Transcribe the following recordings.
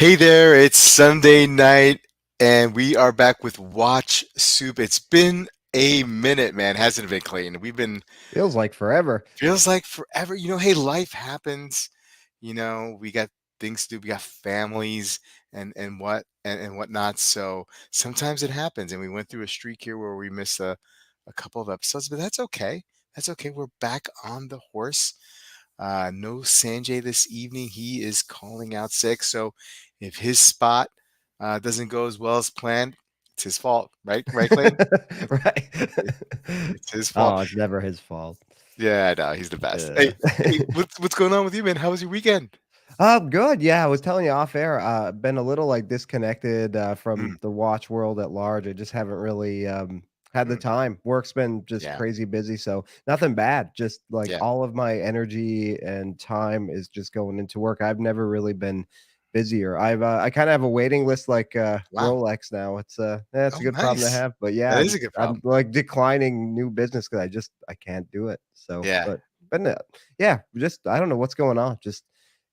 Hey there, it's Sunday night, and we are back with Watch Soup. It's been a minute, man, hasn't it been, Clayton? We've been, Feels like forever. feels like forever. Hey, life happens. We got things to do, we got families and whatnot. So sometimes it happens, and we went through a streak here where we missed a couple of episodes, but that's okay. That's okay. We're back on the horse. No Sanjay this evening. He is calling out sick. So if his spot doesn't go as well as planned, it's his fault, right? Right, Clayton? It's, Right. it's his fault. Oh, it's never his fault. Yeah, no, he's the best. Yeah. Hey, what's going on with you, man? How was your weekend? Good. Yeah, I was telling you off air. Been a little like disconnected Mm, from the watch world at large. I just haven't really had the mm, time. Work's been just yeah, crazy busy, so nothing bad. Just like yeah. all of my energy and time is just going into work. I've never really been busier. I kind of have a waiting list like Wow. Rolex now. It's Oh, a good problem to nice. have. But yeah, That is I'm a good I'm problem. like declining new business because I can't do it. So, Yeah. but yeah, just I don't know what's going on. Just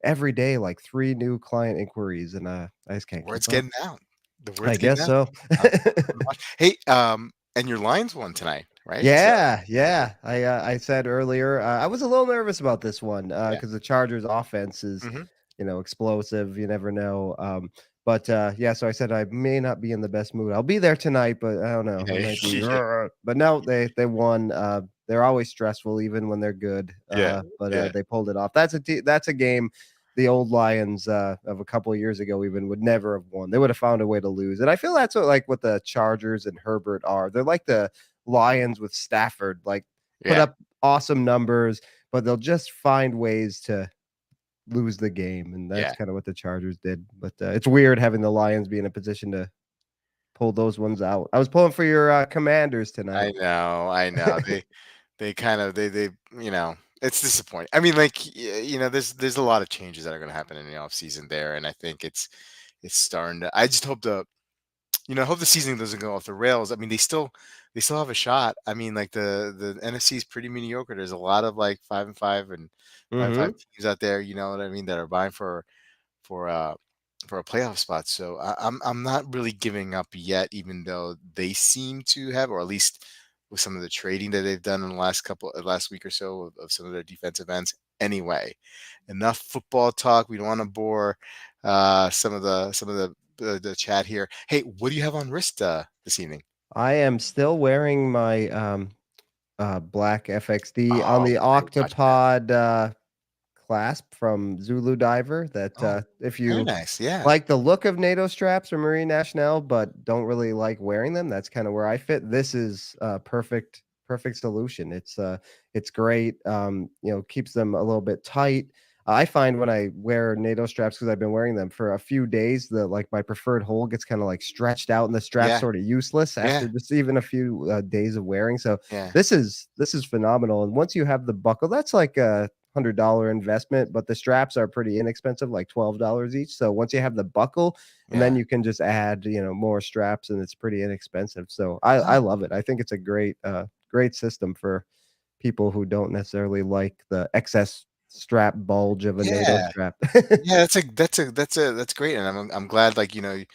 every day, like 3 new client inquiries, and, I just can't Word's keep up. getting out. The I word's getting guess out. so. Hey, and your Lions won tonight, right? So Yeah, yeah. I said earlier, I was a little nervous about this one, yeah. because the Chargers' offense is, Hmm. explosive, you never know, but, yeah, so I said I may not be in the best mood. I'll be there tonight, but I don't know, I might be Yeah. but no, they won, they're always stressful even when they're good, Yeah. but, Yeah. they pulled it off. That's a game the old Lions, of a couple of years ago even would never have won. They would have found a way to lose, and I feel that's what the Chargers and Herbert are. They're like the Lions with Stafford, like, put Yeah. up awesome numbers, but they'll just find ways to lose the game, and that's Yeah. kinda what the Chargers did, but, it's weird having the Lions be in a position to pull those ones out. I was pulling for your, Commanders tonight. I know, I know. They kind of it's disappointing. I mean, like there's a lot of changes that are going to happen in the off season there, and I think it's starting to. I just hope I hope the season doesn't go off the rails. I mean, they still have a shot. I mean, like the NFC is pretty mediocre. There's a lot of like 5-5 and 5-5 Mhm. teams out there. You know what I mean? That are vying for uh for a playoff spot. So I'm not really giving up yet, even though they seem to have, or at least with some of the trading that they've done in the last week or so of some of their defensive ends. Anyway, enough football talk. We don't want to bore some of the chat here. Hey, what do you have on wrist this evening? I am still wearing my, black FXD on Oh, the great watch, man. Octopod, clasp from Zulu Diver that, Oh, if very you nice. Yeah, like the look of NATO straps or Marine Nationale, but don't really like wearing them, that's kinda where I fit. This is a perfect solution. It's great, keeps them a little bit tight. I find when I wear NATO straps, because 'cause I've been wearing them for a few days, my preferred hole gets kinda, stretched out and the strap's yeah, sorta useless yeah, after just even a few, days of wearing, so yeah. this is phenomenal, and once you have the buckle, that's like a $100 investment, but the straps are pretty inexpensive, like $12 each. So once you have the buckle, and then Yeah. you can just add, more straps, and it's pretty inexpensive. So I love it. I think it's a great system for people who don't necessarily like the excess strap bulge of a NATO Yeah. strap. Yeah, that's great, and I'm glad like you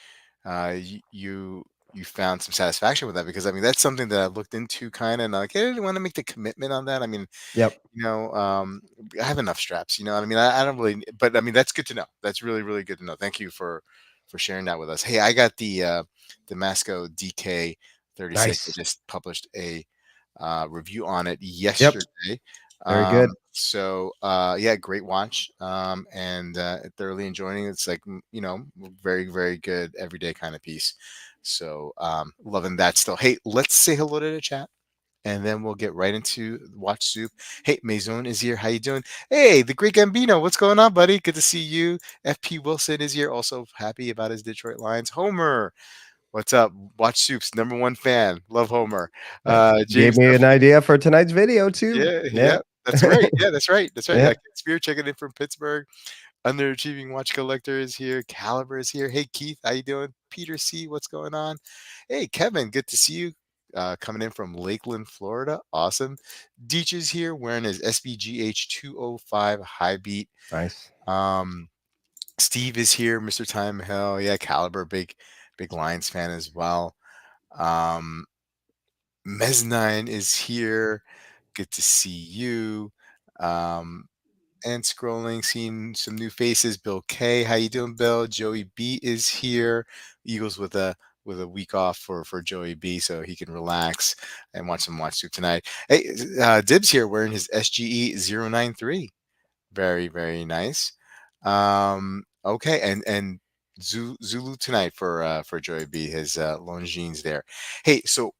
found some satisfaction with that because I mean that's something that I looked into kind of and like I didn't want to make the commitment on that. I mean, Yep. you know, um, I have enough straps. You know what I mean? I don't really, but I mean that's good to know. That's really really good to know. Thank you for sharing that with us. Hey, I got the Masco DK 36. I Nice. just published a review on it Yep. yesterday. Very good. Yeah, great watch. And thoroughly enjoying it. It's like very very good everyday kind of piece. So loving that still. Hey, let's say hello to the chat. And then we'll get right into Watch Soup. Hey, Maison is here. How you doing? Hey, the great Gambino. What's going on, buddy? Good to see you. FP Wilson is here. Also happy about his Detroit Lions. Homer, what's up? Watch Soup's number one fan. Love Homer. That gave James me an Duffy. idea for tonight's video too. Yeah, Yeah. yeah. That's right. Yeah, that's right. That's right. Yeah. Spear checking in from Pittsburgh. Underachieving watch collector is here. Caliber is here. Hey Keith, how you doing? Peter C, what's going on? Hey Kevin, good to see you. Coming in from Lakeland, Florida. Awesome. Deech is here wearing his SBGH 205 high beat. Nice. Um, Steve is here, Mr. Time Hill. Yeah, Caliber, big Lions fan as well. Um, Meznine is here. Good to see you. Um, and scrolling, seeing some new faces. Bill K, how you doing, Bill? Joey B is here. Eagles with a week off for Joey B, so he can relax and watch some Watch Soup tonight. Hey, Dibs here wearing his SGE 093. Very nice. Okay, and Zulu tonight for Joey B, his Longines there. Hey, so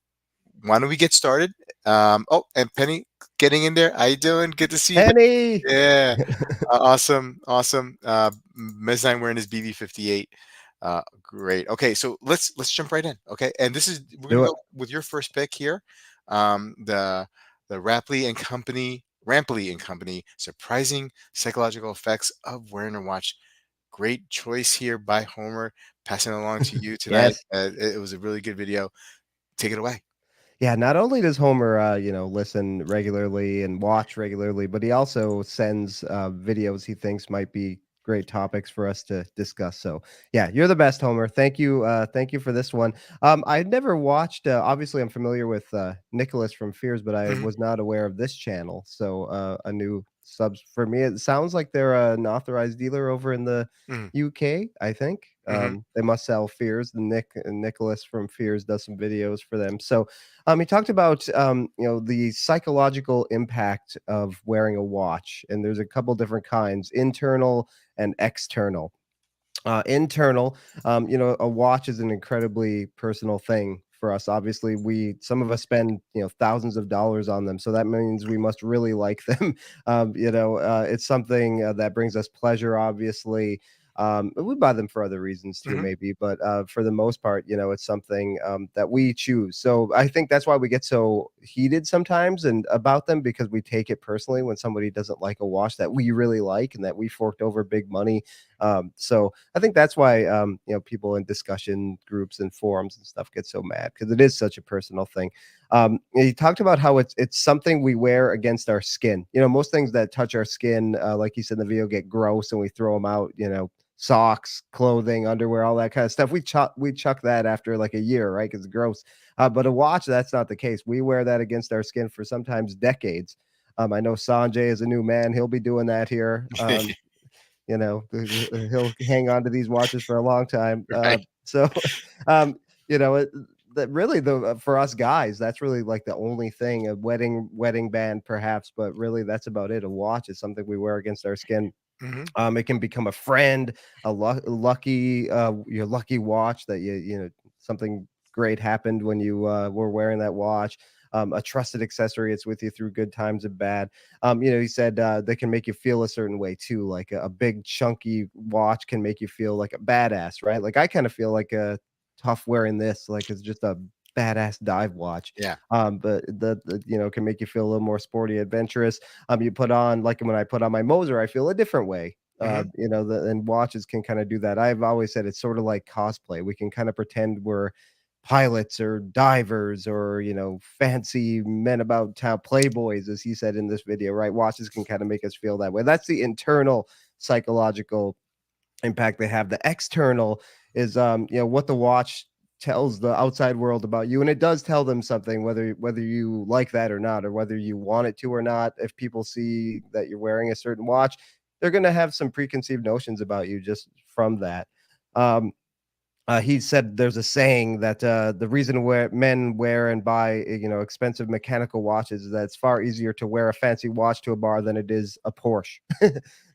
why don't we get started? Oh, and Penny getting in there. How you doing? Good to see you. Penny. Yeah, awesome. Mezzine wearing his BB-58. Great. Okay, so let's jump right in. Okay, and this is we're gonna Do it. go with your first pick here. The Rampley and Company, surprising psychological effects of wearing a watch. Great choice here by Homer. Passing it along to you tonight. Yes. It was a really good video. Take it away. Yeah, not only does Homer, listen regularly and watch regularly, but he also sends videos he thinks might be great topics for us to discuss. So, yeah, you're the best, Homer. Thank you for this one. I've never watched. Obviously, I'm familiar with Nicholas from Fears, but I Hmm. was not aware of this channel. So, a new subs for me. It sounds like they're an authorized dealer over in the Hmm. UK. I think Hmm. they must sell Fears. Nicholas from Fears does some videos for them. So he talked about the psychological impact of wearing a watch, and there's a couple different kinds: internal and external. Internal, a watch is an incredibly personal thing for us. Obviously, we some of us spend thousands of dollars on them, so that means we must really like them. It's something that brings us pleasure. Obviously, we buy them for other reasons too, Hmm. maybe, but for the most part, it's something that we choose. So I think that's why we get so heated sometimes and about them, because we take it personally when somebody doesn't like a watch that we really like and that we forked over big money. So I think that's why people in discussion groups and forums and stuff get so mad, because it is such a personal thing. He talked about how it's something we wear against our skin. Most things that touch our skin, like you said in the video, get gross and we throw them out. Socks, clothing, underwear, all that kind of stuff. We chuck that after like a year, right? Because it's gross. But a watch, that's not the case. We wear that against our skin for sometimes decades. I know Sanjay is a new man. He'll be doing that here. He'll hang on to these watches for a long time. Right. So, um, that really for us guys, that's really like the only thing, a wedding band perhaps, but really that's about it. A watch is something we wear against our skin. Hmm. It can become a friend, your lucky watch that something great happened when you were wearing that watch. A trusted accessory, it's with you through good times and bad. He said they can make you feel a certain way too. Like a big chunky watch can make you feel like a badass, right? Like I kind of feel like a tough wearing this, like it's just a badass dive watch. Yeah. But can make you feel a little more sporty, adventurous. You put on, like when I put on my Moser, I feel a different way. Hmm. And watches can kind of do that. I've always said it's sort of like cosplay. We can kind of pretend we're pilots or divers or fancy men about town playboys, as he said in this video, right? Watches can kind of make us feel that way. That's the internal psychological impact they have. The external is what the watch tells the outside world about you, and it does tell them something, whether you like that or not, or whether you want it to or not. If people see that you're wearing a certain watch, they're going to have some preconceived notions about you just from that. um, he said there's a saying that the reason where men wear and buy expensive mechanical watches is that it's far easier to wear a fancy watch to a bar than it is a Porsche.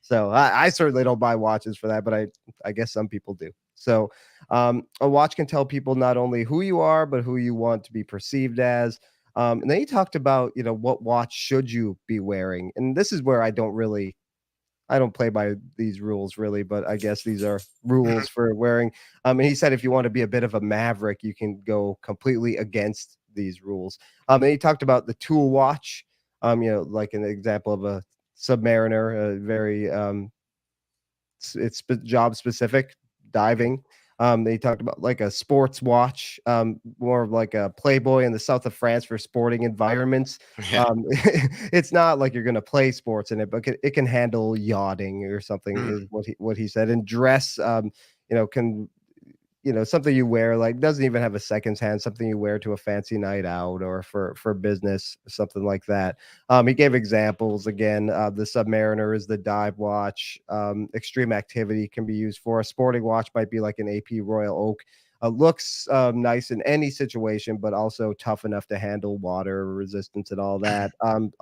So I certainly don't buy watches for that, but I guess some people do. So a watch can tell people not only who you are, but who you want to be perceived as. And then he talked about what watch should you be wearing, and this is where I don't play by these rules really, but I guess these are rules Hmm. for wearing. And he said if you want to be a bit of a maverick, you can go completely against these rules. And he talked about the tool watch, like an example of a submariner, a very job specific diving. They talked about like a sports watch, more of like a Playboy in the south of France for sporting environments. Yeah. It's not like you're gonna play sports in it, but it can handle yachting or something is Mm. what he said. And dress, can something you wear, like, doesn't even have a seconds hand, something you wear to a fancy night out or for business, something like that. He gave examples again. The Submariner is the dive watch. Extreme activity can be used for a sporting watch, might be like an AP Royal Oak. Looks nice in any situation, but also tough enough to handle water resistance and all that.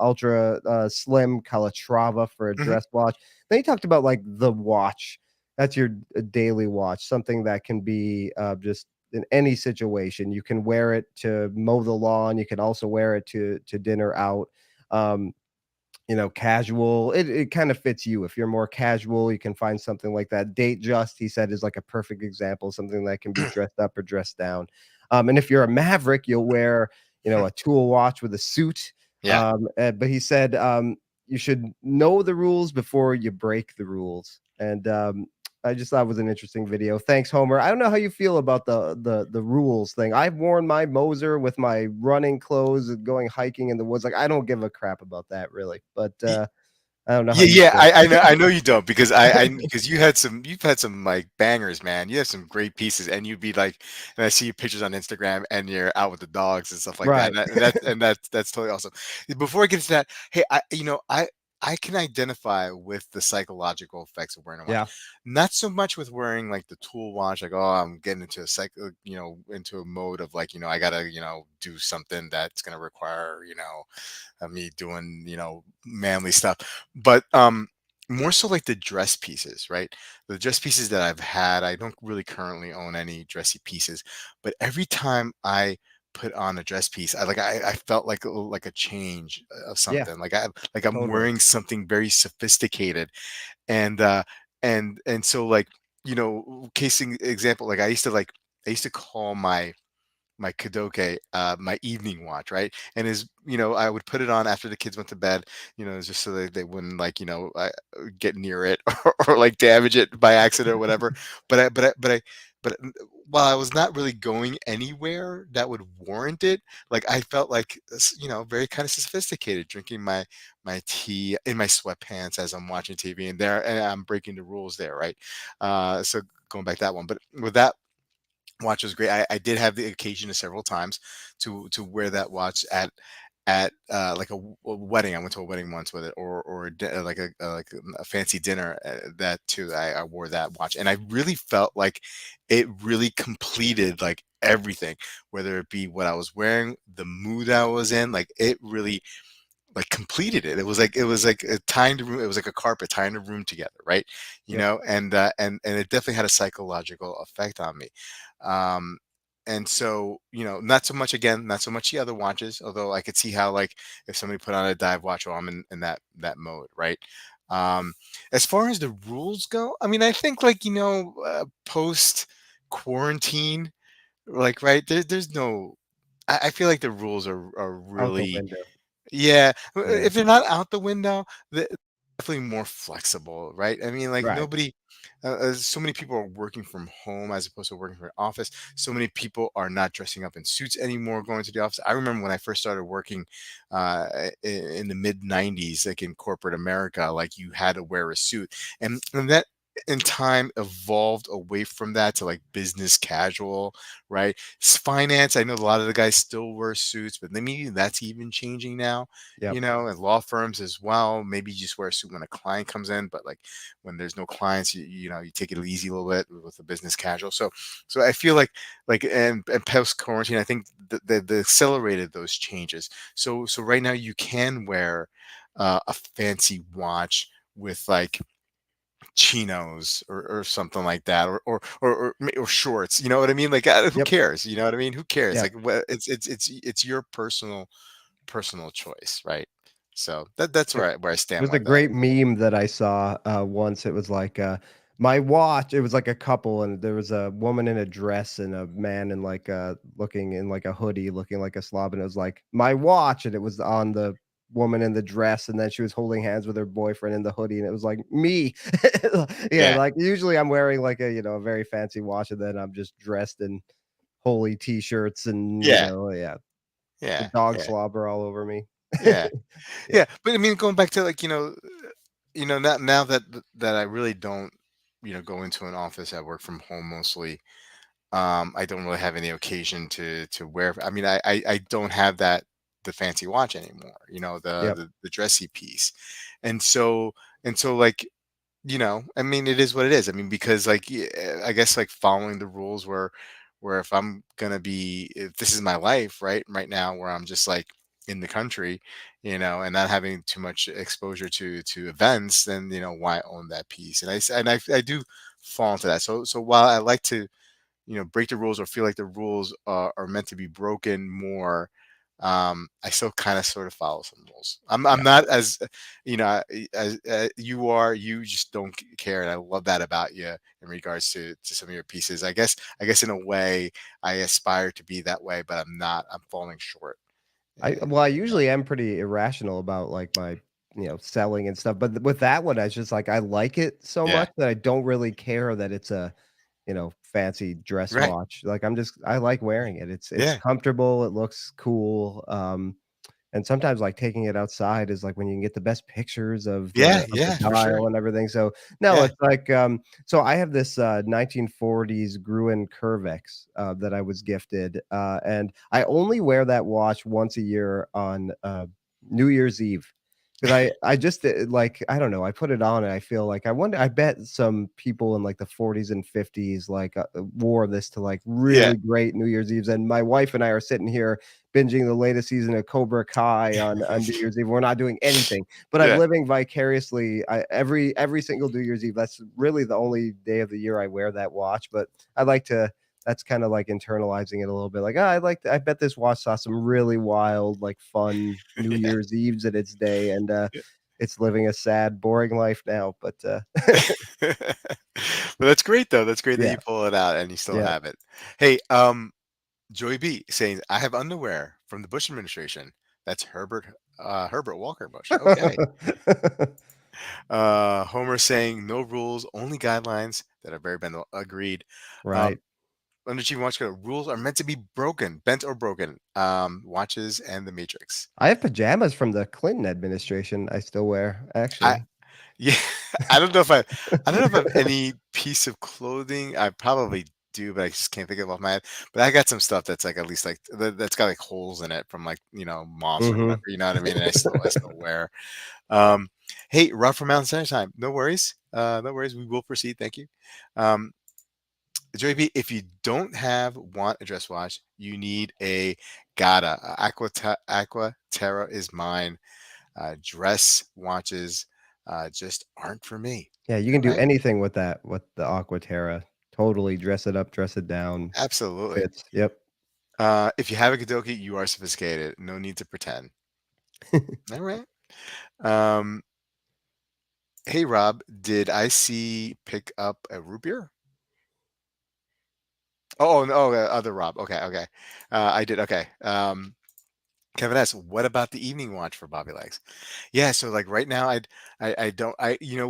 Ultra slim Calatrava for a Mhm. dress watch. Then he talked about like the watch that's your daily watch, something that can be just in any situation. You can wear it to mow the lawn. You can also wear it to dinner out. Um, casual. It kind of fits you. If you're more casual, you can find something like that. Date just, he said, is like a perfect example, something that can be dressed up or dressed down. And if you're a maverick, you'll wear, a tool watch with a suit. Yeah. But he said you should know the rules before you break the rules. And I just thought it was an interesting video. Thanks, Homer. I don't know how you feel about the rules thing. I've worn my Moser with my running clothes and going hiking in the woods. Like, I don't give a crap about that really. But I don't know how Yeah, you yeah, feel. I know you don't because because you've had some like bangers, man. You have some great pieces, and you'd be like, and I see your pictures on Instagram, and you're out with the dogs and stuff like that, Right. and that's totally awesome. Before I get to that, hey, I can identify with the psychological effects of wearing a watch. Yeah. Not so much with wearing like the tool watch, like, oh, I'm getting into a into a mode of like, I gotta, do something that's gonna require, me doing, manly stuff. But more so like the dress pieces, right? The dress pieces that I've had, I don't really currently own any dressy pieces, but every time I put on a dress piece, I felt like a change of Yeah. something. Like I'm Totally. wearing something very sophisticated. And and so like, casing example, like I used to call my Kadoke, my evening watch, right? And I would put it on after the kids went to bed, just so they wouldn't like, get near it or like damage it by accident or whatever. But while I was not really going anywhere that would warrant it, like I felt like, very kind of sophisticated, drinking my tea in my sweatpants as I'm watching TV, and I'm breaking the rules there, right? So going back to that one, but with that watch was great. I did have the occasion several times to wear that watch at like a wedding. I went to a wedding once with it, or like a fancy dinner. That too, I wore that watch, and I really felt like it really completed like everything, whether it be what I was wearing, the mood I was in. Like it really like completed it. It was like a tying the room. It was like a carpet tying the room together, right? Yep. And it definitely had a psychological effect on me. Um, and so, not so much again, not so much the other watches, although I could see how like if somebody put on a dive watch, oh, I'm in that mode, right? Um, as far as the rules go, I mean, I think like post quarantine, like right there's no. I feel like the rules are Out the really window. yeah, Yeah. if they're not out the window, they're definitely more flexible, right? I mean, like Right. nobody, so many people are working from home as opposed to working from an office. So many people are not dressing up in suits anymore, going to the office. I remember when I first started working in the mid '90s, like in corporate America, like you had to wear a suit, and that in time evolved away from that to like business casual, right? Finance, I know a lot of the guys still wear suits, but maybe that's even changing now, Yep. and law firms as well. Maybe you just wear a suit when a client comes in, but like when there's no clients, you take it easy a little bit with the business casual. So I feel like and post quarantine, I think the accelerated those changes. So right now you can wear a fancy watch with like chinos or something like that or shorts, you know what I mean, like who Yep. cares, you know what I mean, who cares, Yeah. like it's your personal choice, right? So that's Yep. where I stand There's a with that. great meme that I saw, once. It was like, my watch it was like a couple, and there was a woman in a dress and a man in like, looking in like a hoodie, looking like a slob, and it was like, "My watch," and it was on the woman in the dress, and then she was holding hands with her boyfriend in the hoodie, and it was like me. Yeah, Yeah. like usually I'm wearing like a a very fancy watch, and then I'm just dressed in holy t-shirts and Yeah. yeah, the Yeah. dog Yeah. slobber all over me. Yeah. Yeah. Yeah. But I mean, going back to like, now that I really don't, go into an office, I work from home mostly. I don't really have any occasion to wear. I mean, I don't have the fancy watch anymore. Yep. The dressy piece, and so like, I mean, it is what it is. I mean, because like, I guess like following the rules where if I'm gonna be, if this is my life, right now, where I'm just like in the country, and not having too much exposure to events, then why own that piece? And I do fall into that. So while I like to break the rules or feel like the rules are meant to be broken more, I still kind of sort of follow some rules. I'm Yeah. not as as you are. You just don't care, and I love that about you in regards to some of your pieces. I guess in a way I aspire to be that way, but I'm not. I'm falling short. I usually am pretty irrational about, like, my, selling and stuff, but with that one, I was just like, I like it so Yeah. much that I don't really care that it's a, fancy dress Right. watch. Like, I like wearing it. It's Yeah. comfortable, it looks cool, and sometimes, like, taking it outside is, like, when you can get the best pictures Yeah. of the Yeah. For sure. dial and everything, so no, Yeah. it's like, so I have this, 1940s Gruen Curvex, that I was gifted, and I only wear that watch once a year on, New Year's Eve, 'cause I just, like, I don't know, I put it on and I feel like I bet some people in, like, the 40s and 50s, like, wore this to, like, Yeah. really great New Year's Eves, and my wife and I are sitting here binging the latest season of Cobra Kai on New Year's Eve. We're not doing anything, but I'm Yeah. living vicariously. Every single New Year's Eve. That's really the only day of the year I wear that watch. But I like to. That's kind of like internalizing it a little bit. Like, I bet this watch saw some really wild, like fun New Yeah. Year's Eves in its day, and it's living a sad, boring life now. But But that's great though. That's great that yeah, you pull it out and you still yeah. have it. Hey, Joey B saying, "I have underwear from the Bush administration." That's Herbert Walker Bush. Okay. Homer saying, "No rules, only guidelines that are very bent." Agreed. Right. Um, Underachieving Watch Co. Rules are meant to be broken, bent or broken. Watches and the Matrix. I have pajamas from the Clinton administration I still wear, I actually. Yeah, I don't know if I have any piece of clothing. I probably do, but I just can't think of it off my head. But I got some stuff that's like at least like that's got like holes in it from like moss or whatever. Mhm. You know what I mean? And I still wear. Um, hey, Rob from Mountain Standard Time. No worries. No worries. We will proceed. Thank you. Um, Joey B, if you don't want a dress watch, you need a gotta. Aqua Terra is mine. Dress watches just aren't for me. Yeah, you All can do right. anything with that, with the Aquaterra. Totally dress it up, dress it down, Absolutely. fits. Yep. If you have a Kadoki, you are sophisticated. No need to pretend. All right. Um, hey, Rob, did I see pick up a root beer? Oh, no, other Rob. Okay, okay. I did. Okay. Kevin S. What about the evening watch for Bobby Legs? Yeah, so like right now, I don't,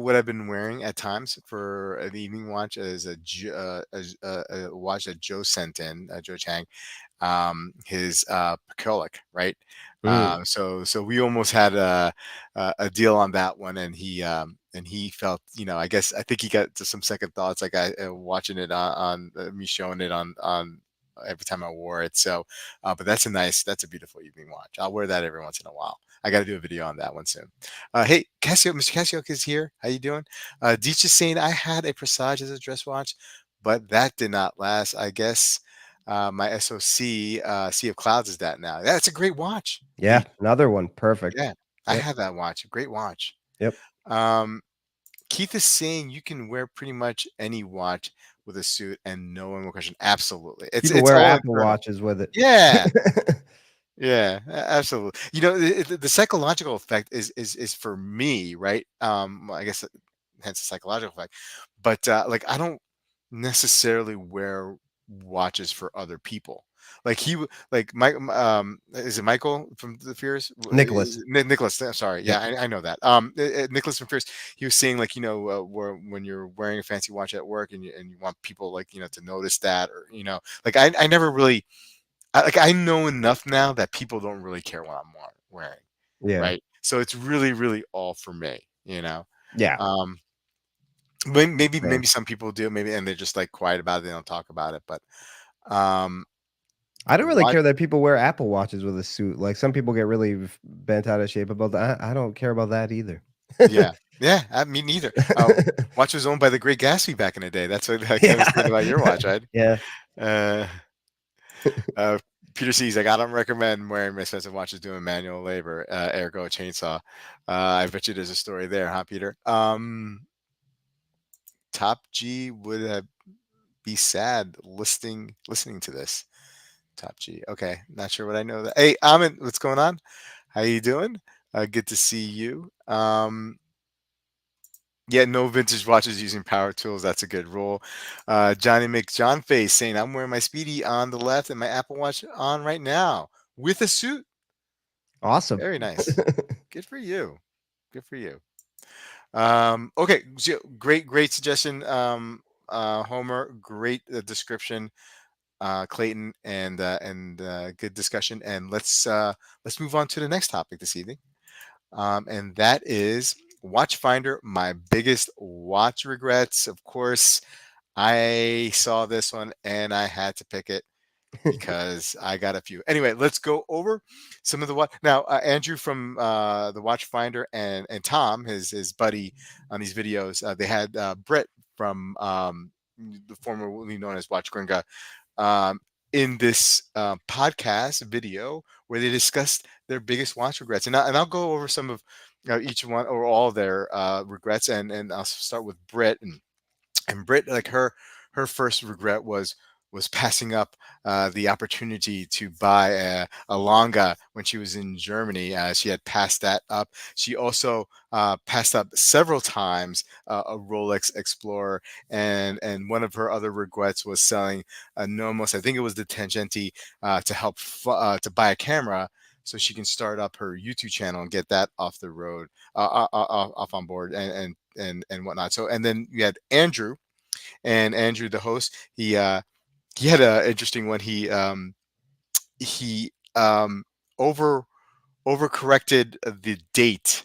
what I've been wearing at times for an evening watch is a watch that Joe sent in, Joe Chang, his Pacolic, right? Mm. So we almost had a deal on that one, and he felt, I think he got to some second thoughts, like I watching it on me showing it on every time I wore it. So, but that's a beautiful evening watch. I'll wear that every once in a while. I got to do a video on that one soon. Hey, Casio, Mr. Casio is here. How you doing? Deech is saying I had a Presage as a dress watch, but that did not last. I guess my SOC Sea of Clouds is that now. That's a great watch, Yeah, Deech. another one. Perfect. Yeah, I Yep. have that watch. Great watch. Yep. Um, Keith is saying you can wear pretty much any watch with a suit and no one will question. Absolutely. You It's can it's wear all Apple internal. Watches with it. Yeah. Yeah, absolutely. The psychological effect is for me, right? Well, I guess hence the psychological effect. But like I don't necessarily wear watches for other people. Like like Mike, is it Michael from the Fears? Nicholas. Nicholas, sorry, yeah, Yep. I know that. Nicholas from Fears, he was saying like, where when you're wearing a fancy watch at work and you want people like to notice that, or like I never really, I know enough now that people don't really care what I'm wearing, Yeah. right? So it's really really all for me, you know. Yeah. Um, Same. maybe some people do, maybe, and they're just like quiet about it, they don't talk about it, but um I don't really what care that people wear Apple Watches with a suit. Like, some people get really bent out of shape about that. I don't care about that either. Yeah, yeah, me neither. Watch was owned by the Great Gatsby back in the day. That's what like, I was Yeah. thinking about your watch, right? Yeah. Uh, uh, Peter C's like, I don't recommend wearing expensive watches doing manual labor, ergo a chainsaw. I bet you there's a story there, huh, Peter? Top G would be sad listening to this. Top G. Okay, not sure what I know that. Hey, Amit, what's going on? How you doing? Good to see you. Yeah, no vintage watches using power tools. That's a good rule. Johnny McJohn Face saying, I'm wearing my Speedy on the left and my Apple Watch on right now with a suit. Awesome. Very nice. Good for you. Good for you. Okay, so great suggestion, Homer. Great description, Clayton, and good discussion. And let's move on to the next topic this evening, and that is Watchfinder. My biggest watch regrets. Of course, I saw this one and I had to pick it because I got a few. Anyway, let's go over some of the watch. Now, Andrew from the Watchfinder and Tom, his buddy on these videos, they had Brett from the formerly known as Watch Gringa, um, in this podcast video where they discussed their biggest watch regrets, and I'll go over some of each one or all of their regrets, and I'll start with Britt, and Britt, like her first regret was passing up the opportunity to buy a Longa when she was in Germany. She had passed that up. She also passed up several times a Rolex Explorer, and one of her other regrets was selling a Nomos. I think it was the Tangenti, to help to buy a camera so she can start up her YouTube channel and get that off the road, off on board, and whatnot. So, and then you had Andrew, and Andrew, the host, he had a interesting one. He over overcorrected the date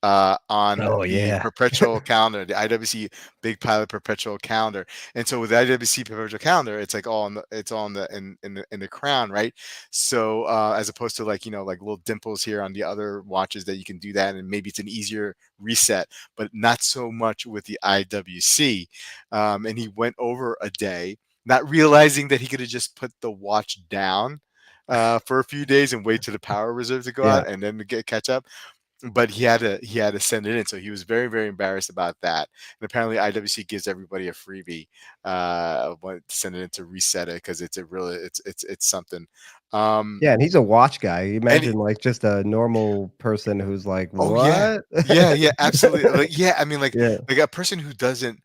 on Oh, the yeah. perpetual calendar, the IWC Big Pilot perpetual calendar. And so with the IWC perpetual calendar, it's like all in the it's all in the crown, right? So as opposed to like like little dimples here on the other watches that you can do that, and maybe it's an easier reset, but not so much with the IWC. And he went over a day, not realizing that he could have just put the watch down for a few days and wait to the power reserve to go Yeah. out and then to get catch up, but he had to send it in, so he was very very embarrassed about that. And apparently IWC gives everybody a freebie to send it in to reset it, because it's a really it's something. um Yeah, and he's a watch guy. and Imagine, like, just a normal person who's like, oh yeah, "What?" yeah, absolutely, like, yeah, I mean, Yeah. like a person who doesn't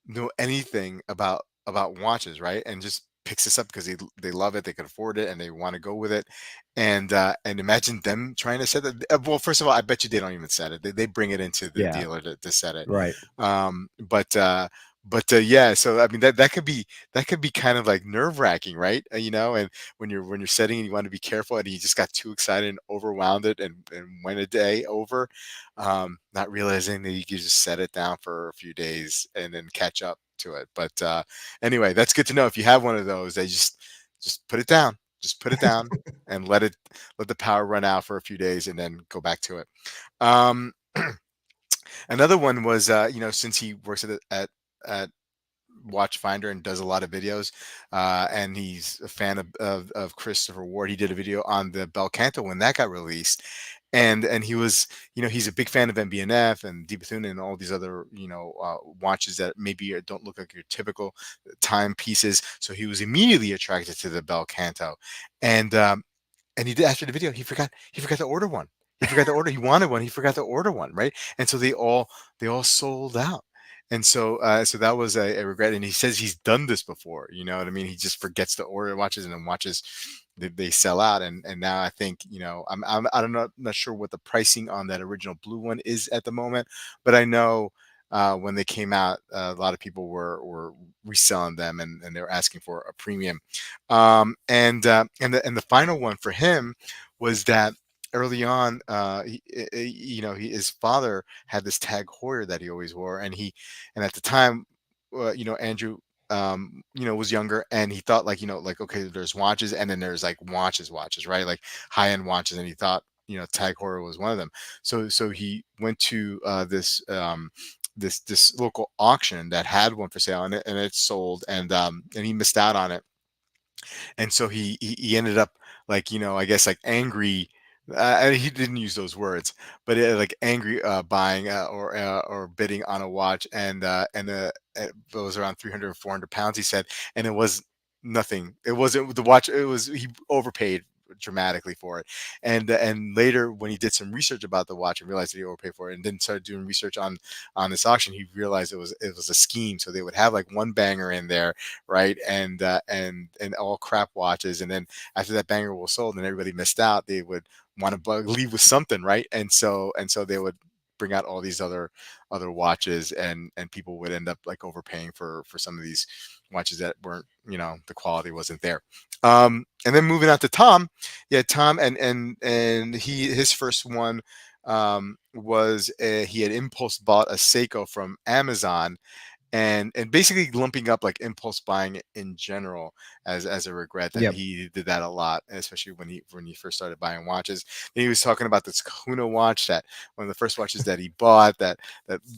know anything about watches, right? And just picks this up because they love it, they can afford it, and they want to go with it. And imagine them trying to set it. Well, first of all, I bet you they don't even set it. They bring it into the Yeah. dealer to set it. Right. Um, but uh, but yeah, so I mean that could be kind of like nerve wracking, right? And when you're setting and you want to be careful, and you just got too excited and overwhelmed it, and went a day over, not realizing that you could just set it down for a few days and then catch up to it. But anyway, that's good to know. If you have one of those, they just put it down, and let the power run out for a few days, and then go back to it. Um, Another one was, since he works at Watchfinder and does a lot of videos, and he's a fan of Christopher Ward. He did a video on the Belcanto when that got released, and he was, he's a big fan of MB&F and Di Bethune and all these other, watches that maybe don't look like your typical timepieces. So he was immediately attracted to the Belcanto, and and he did, after the video, he forgot to order one. He forgot to order. He wanted one. He forgot to order one, right? And so they all sold out. And so that was a regret. And he says he's done this before. You know what I mean? He just forgets to order watches, and then watches they sell out. And now I think, I don't know, not sure what the pricing on that original blue one is at the moment, but I know when they came out, a lot of people were reselling them, and they were asking for a premium. And the final one for him was that early on, his father had this Tag Heuer that he always wore, and at the time, Andrew, was younger, and he thought, like, like, okay, there's watches, and then there's like watches, right? Like high end watches, and he thought, Tag Heuer was one of them. So he went to this local auction that had one for sale, and it sold, and he missed out on it. And so he ended up, like, I guess, like, angry. And he didn't use those words, but like angry, buying, or bidding on a watch, and it was around 300 400 pounds, he said. And it was nothing. It wasn't the watch. It was, he overpaid dramatically for it. And later, when he did some research about the watch and realized that he overpaid for it, and then started doing research on this auction, he realized it was a scheme. So they would have like one banger in there, right? And all crap watches. And then after that banger was sold and everybody missed out, they would want to leave with something, right? And so they would bring out all these other watches, and people would end up like overpaying for some of these watches that weren't, the quality wasn't there. And then moving on to Tom. Yeah, Tom, and his first one, was, he had impulse bought a Seiko from Amazon, and basically lumping up like impulse buying in general as a regret. And Yep. he did that a lot, especially when he first started buying watches. And he was talking about this Kahuna watch, that one of the first watches that he bought, that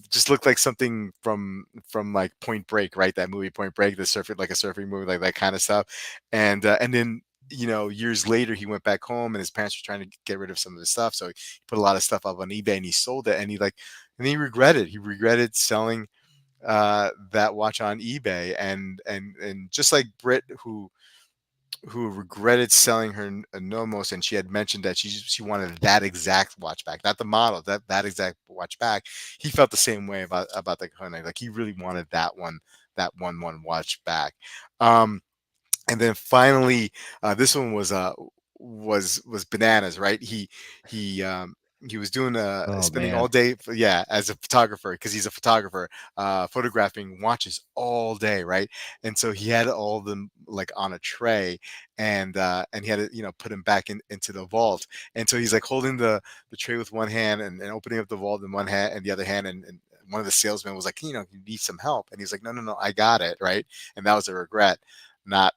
just looked like something from like Point Break, right? That movie Point Break, the surfing, like a surfing movie, like that kind of stuff. And then, years later, he went back home, and his parents were trying to get rid of some of his stuff, so he put a lot of stuff up on eBay, and he sold it. And he regretted selling that watch on eBay. And just like Britt, who regretted selling her Nomos, and she had mentioned that she wanted that exact watch back, not the model, that exact watch back. He felt the same way about the Kona. Like, he really wanted that one watch back. Um, and then finally, this one was bananas, right? He was doing, Oh spending all man. day, yeah, as a photographer, because he's a photographer, photographing watches all day, right? And so he had all of them like on a tray, and he had to, put them back into the vault. And so he's like holding the tray with one hand, and opening up the vault in one hand and the other hand, and one of the salesmen was like, you need some help, and he's like, no, no, no, I got it, right? And that was a regret, not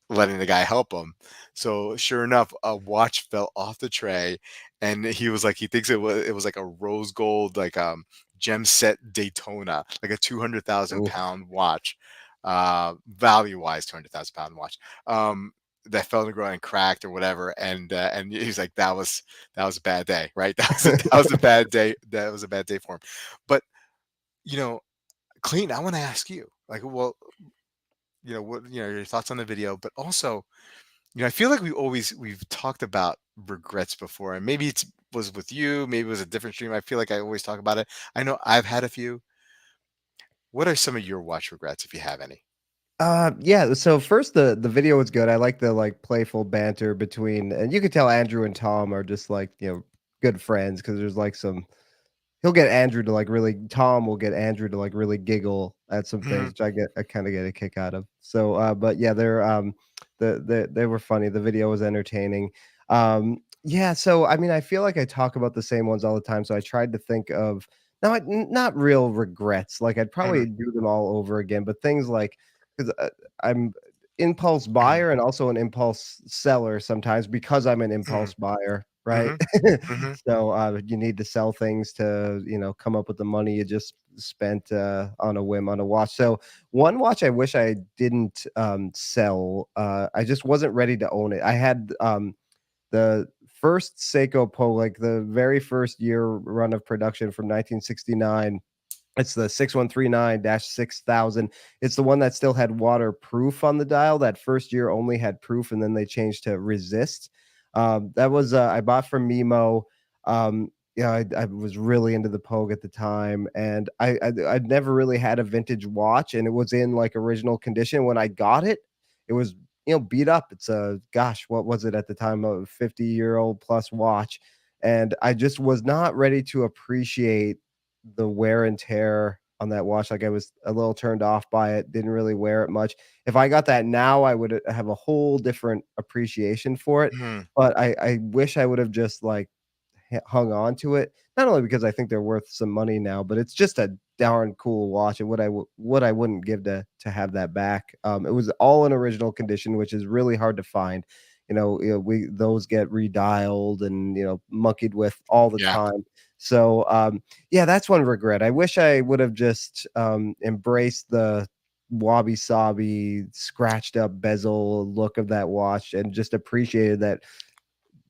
letting the guy help him. So sure enough, a watch fell off the tray, and he was like, he thinks it was like a rose gold, like, gem set Daytona, like a 200,000 Oof. pound watch, value wise, 200,000 pound watch. That fell to the ground and cracked or whatever, and he's like, that was a bad day, right? That was a bad day. That was a bad day for him. But, you know, Clayton, I want to ask you, like, well, what, your thoughts on the video, but also, I feel like we've talked about regrets before, and maybe it was with you, maybe it was a different stream. I feel like I always talk about it. I know I've had a few. What are some of your watch regrets, if you have any? Yeah, so first the video was good. I like the, like, playful banter between, and you could tell Andrew and Tom are just, like, good friends, because there's, like, some he'll get Andrew to, like, really Tom will get Andrew to, like, really giggle at some things, Hmm. which I kinda get a kick out of. So, but yeah, they were funny. The video was entertaining. Yeah, so, I mean, I feel like I talk about the same ones all the time, so I tried to think of not real regrets, like, I'd Hmm. probably do them all over again, but things like 'cause, I'm impulse Hmm. buyer and also an impulse seller sometimes because I'm an Hmm. impulse buyer, right? Hmm. Hmm. So, you need to sell things to, come up with the money you just spent, on a whim on a watch. So, one watch I wish I didn't, sell, I just wasn't ready to own it. I had, the first Seiko Po, like, the very first year run of production from 1969. It's the 6139-6000. It's the one that still had waterproof on the dial. That first year only had proof, and then they changed to resist. That was, I bought from Mimo. Yeah, I was really into the Pogue at the time, and I'd never really had a vintage watch, and it was in, like, original condition. When I got it, it was, beat up. It's a gosh, what was it at the time? A 50-year-old plus watch, and I just was not ready to appreciate the wear and tear on that watch. Like, I was a little turned off by it, didn't really wear it much. If I got that now, I would have a whole different appreciation for it, Mhm. but I wish I would have just, like, hung on to it, not only because I think they're worth some money now, but it's just a darn cool watch, and what I wouldn't give to have that back. It was all in original condition, which is really hard to find. We those get redialed and monkeyed with all the Yeah. time. So yeah, that's one regret. I wish I would have just embraced the wabi sabi scratched up bezel look of that watch and just appreciated that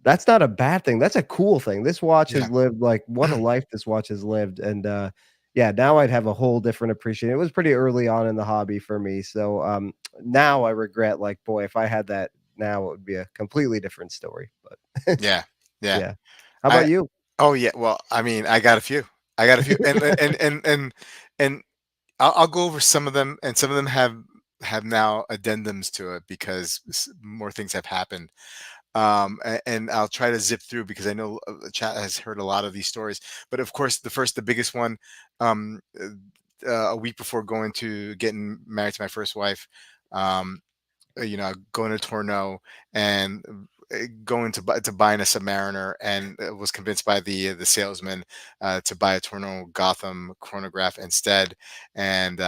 that's not a bad thing, that's a cool thing. This watch Yeah. has lived, like, what a life this watch has lived, and, yeah, now I'd have a whole different appreciation. It was pretty early on in the hobby for me, so, now I regret, like, boy, if I had that now, it would be a completely different story, but Yeah. Yeah. yeah. How I about you? Oh, yeah, well, I mean, I got a few. I got a few, and I'll go over some of them, and some of them have now addendums to it because more things have happened. And I'll try to zip through because I know the chat has heard a lot of these stories. But of course, the biggest one, um, a week before getting married to my first wife, um, going to Tourneau and going to buying a Submariner, and was convinced by the salesman to buy a Tourneau Gotham chronograph instead, and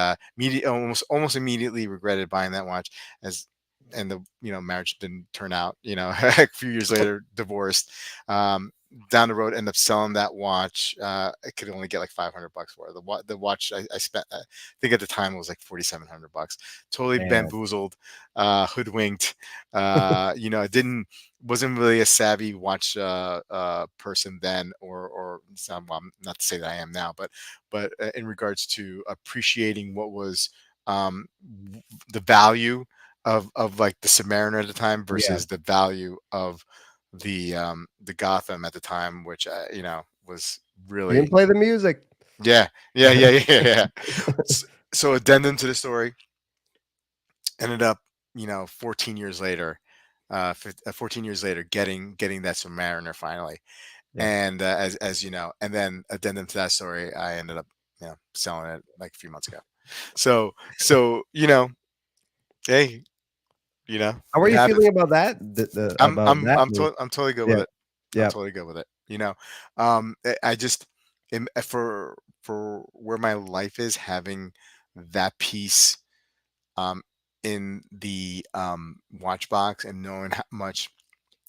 almost immediately regretted buying that watch as. And the marriage didn't turn out. A few years later, divorced. Um, Down the road, end up selling that watch. I could only get like $500 for it. The watch I spent. I think at the time it was like $4,700. Totally Man, bamboozled, hoodwinked. I didn't wasn't really a savvy watch person then, or some, well, not to say that I am now, but in regards to appreciating what was the value of like the Submariner at the time yeah. versus the value of the Gotham at the time, which was You didn't really. play the music. Yeah, yeah, yeah, yeah, yeah. So addendum to the story, ended up 14 years later, 14 years later, getting that Submariner finally. Yeah. And as you know, and then addendum to that story, I ended up selling it like a few months ago. So hey, How are it you feeling happens. about that? About that move? I'm totally good with Yeah, it. I'm yeah, totally good with it. I just for where my life is, having that piece um in the watch box, and knowing how much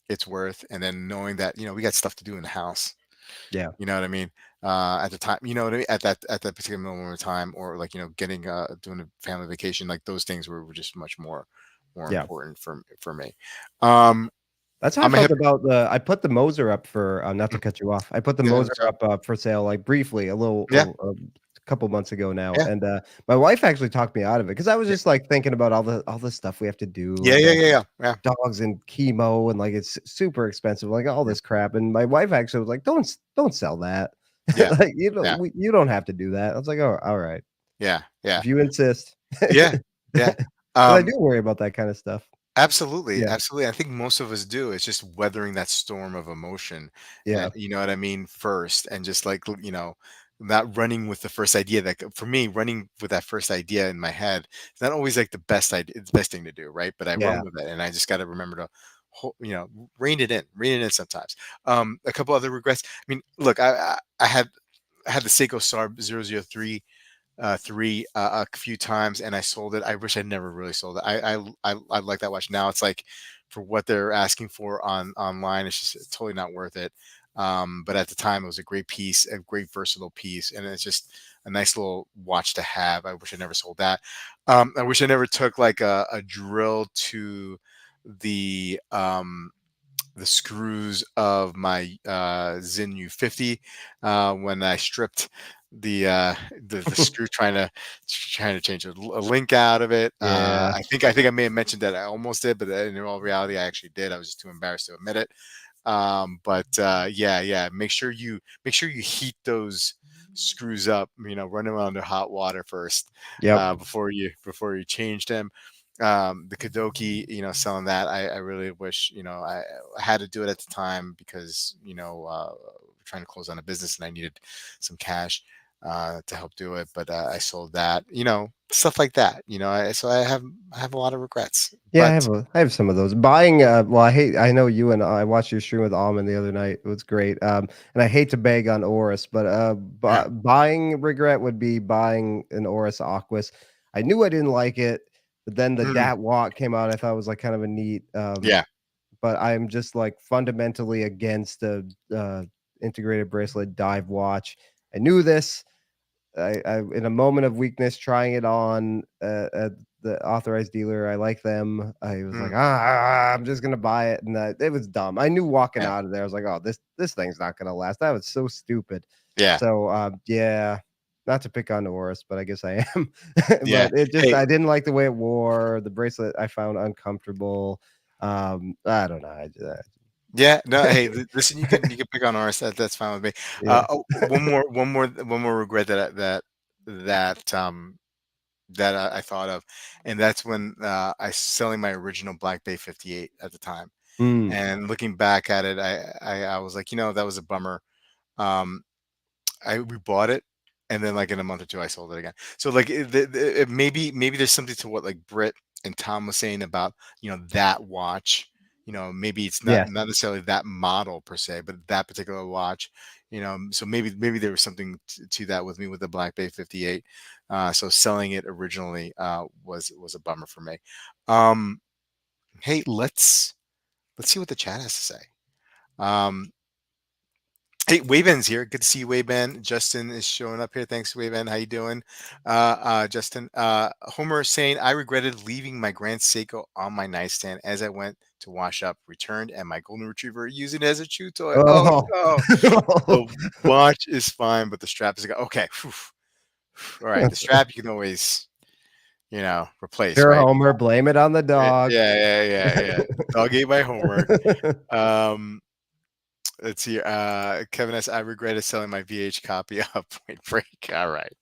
it's worth, and then knowing that we got stuff to do in the house. yeah, You know what I mean? At the time, you know what I mean? At that particular moment in time, or like getting doing a family vacation, like those things were just much more yeah. important for me. Um, That's how I I'm a felt hip. about I put the Moser up for, not to Mm, cut you off. I put the yeah, Moser that's right. up, for sale, like, briefly, Yeah, a couple months ago now, yeah, and, my wife actually talked me out of it because I was yeah, just, like, thinking about all the stuff we have to do yeah, and yeah, the yeah, yeah, yeah, dogs and chemo and, like, it's super expensive, like, all yeah, this crap, and my wife actually was like, "Don't sell that." yeah, Like, yeah, you don't have to do that. I was like, "Oh, alright. yeah, yeah, If you insist." yeah, yeah. 'Cause I Um, do worry about that kinda stuff. Absolutely, Yeah, absolutely. I think most of us do. It's just weathering that storm of emotion, yeah, you know what I mean, first, and just like not running with the first idea. That for me, running with that first idea in my head, it's not always like the best idea, it's the best thing to do, right? But I run yeah, with it, and I just got to remember to, rein it in sometimes. A couple other regrets. I mean, look, I had the Seiko Sarb 003 3 a few times, and I sold it. I wish I'd never really sold it. I like that watch now. It's like for what they're asking for online, it's just totally not worth it. But at the time, it was a great piece, a great versatile piece, and it's just a nice little watch to have. I wish I never sold that. I wish I never took like a drill to the screws of my Zin U50 when I stripped the screw, trying to change a link out of it. yeah. I think I may have mentioned that I almost did, but in all reality, I actually did. I was just too embarrassed to admit it. But yeah, yeah. Make sure you heat those screws up. Run them under hot water first Yep. before you change them. The Kadoki, selling that, I really wish, I had to do it at the time because, we're trying to close on a business and I needed some cash to help do it. But I sold that, stuff like that. So I have a lot of regrets. Yeah, But I have some of those. Buying, well, I know you and I watched your stream with Almond the other night. It was great. And I hate to beg on Oris, but yeah, buying regret would be buying an Oris Aquas. I knew I didn't like it, but then the mm, Dat Walk came out. I thought it was like kind of a neat. yeah, But I'm just like fundamentally against the integrated bracelet dive watch. I knew this. I in a moment of weakness trying it on at the authorized dealer. I like them. I was like, mm, I'm just gonna buy it, and it was dumb. I knew walking yeah, out of there, I was like, oh, this thing's not gonna last. That was so stupid. yeah, So yeah, not to pick on Norris, but I guess I am. yeah. But it just Hey, I didn't like the way it wore the bracelet. I found uncomfortable. I don't know. yeah, no, hey, listen, you can pick on ours. That's fine with me. Yeah. One more regret that I thought of, and that's when I selling my original Black Bay 58 at the time. Mm, And looking back at it, I was like, that was a bummer. Um, we bought it, and then like in a month or two, I sold it again. So like maybe there's something to what like Britt and Tom was saying about that watch. Maybe it's not yeah. not necessarily that model per se, but that particular watch. So maybe there was something to that with me with the Black Bay 58. So selling it originally was a bummer for me. Um, hey, let's see what the chat has to say. Um, Hey, Wayben's here. Good to see you, Wayben. Justin is showing up here. Thanks, Wayben. How you doing, Justin? Homer is saying, I regretted leaving my Grand Seiko on my nightstand as I went to wash up, returned, and my golden retriever using it as a chew toy. Oh Oh. no, the watch is fine, but the strap is okay. Phew. All right, the strap you can always, replace, Sure, right? Homer, blame it on the dog. Yeah, yeah, yeah, yeah. Dog ate my homework. Um, Let's see. Kevin S. I regretted selling my VH copy of Point Break. All right.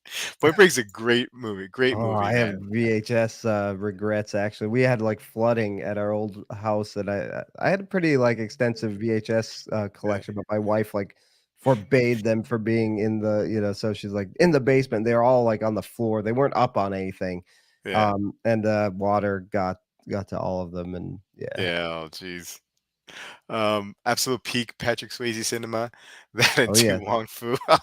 Point Break's a great movie. Great Oh, movie, I have man. VHS regrets actually. We had like flooding at our old house, and I had a pretty like extensive VHS Yeah. collection, but my wife like forbade them for being in the so she's like in the basement. They're all like on the floor. They weren't up on anything, Yeah. and water got to all of them, and yeah. Yeah. Oh, jeez. Absolute peak Patrick Swayze cinema. That and Oh Tu yeah, Wong Fu. I,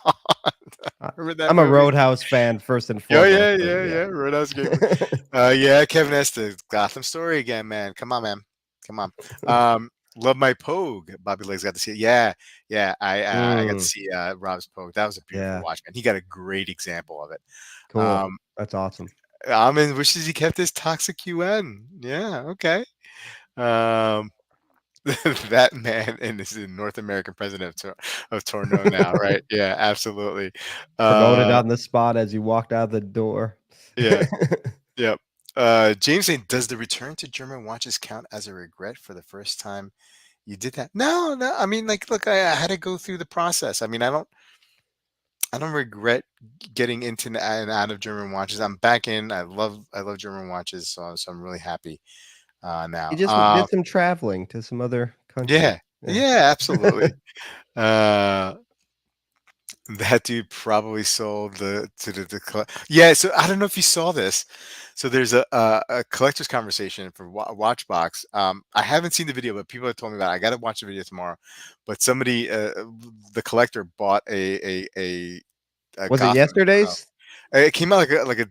Remember that I'm a movie? Roadhouse fan first and Yeah, foremost, yeah, but yeah, yeah. yeah. Roadhouse great movie. Yeah, Kevin S. The Gotham Story again, man. Come on, man. Come on. Love My Pogue. Bobby Legs got to see it. Yeah, yeah. I got to Mm, see Rob's Pogue. That was a beautiful yeah, watch, man. He got a great example of it. cool. Um, That's awesome. Almond wishes he kept his toxic UN. Yeah, okay. Um, that man and is the North American president of Torno now, right? Yeah, absolutely. Promoted Uh, on the spot as you walked out the door. yeah, yep. James saying, does the return to German watches count as a regret for the first time you did that? No, no. I mean, like, look, I had to go through the process. I mean, I don't regret getting into and out of German watches. I'm back in. I love German watches, so I'm really happy You now. just did some traveling to some other countries. Yeah, Yeah. yeah, absolutely. Uh, that dude probably sold yeah. So I don't know if you saw this. So there's a collector's conversation for Watchbox. I haven't seen the video, but people have told me about it. I got to watch the video tomorrow. But somebody, the collector, bought a Was it Gotham. yesterday's? It came out like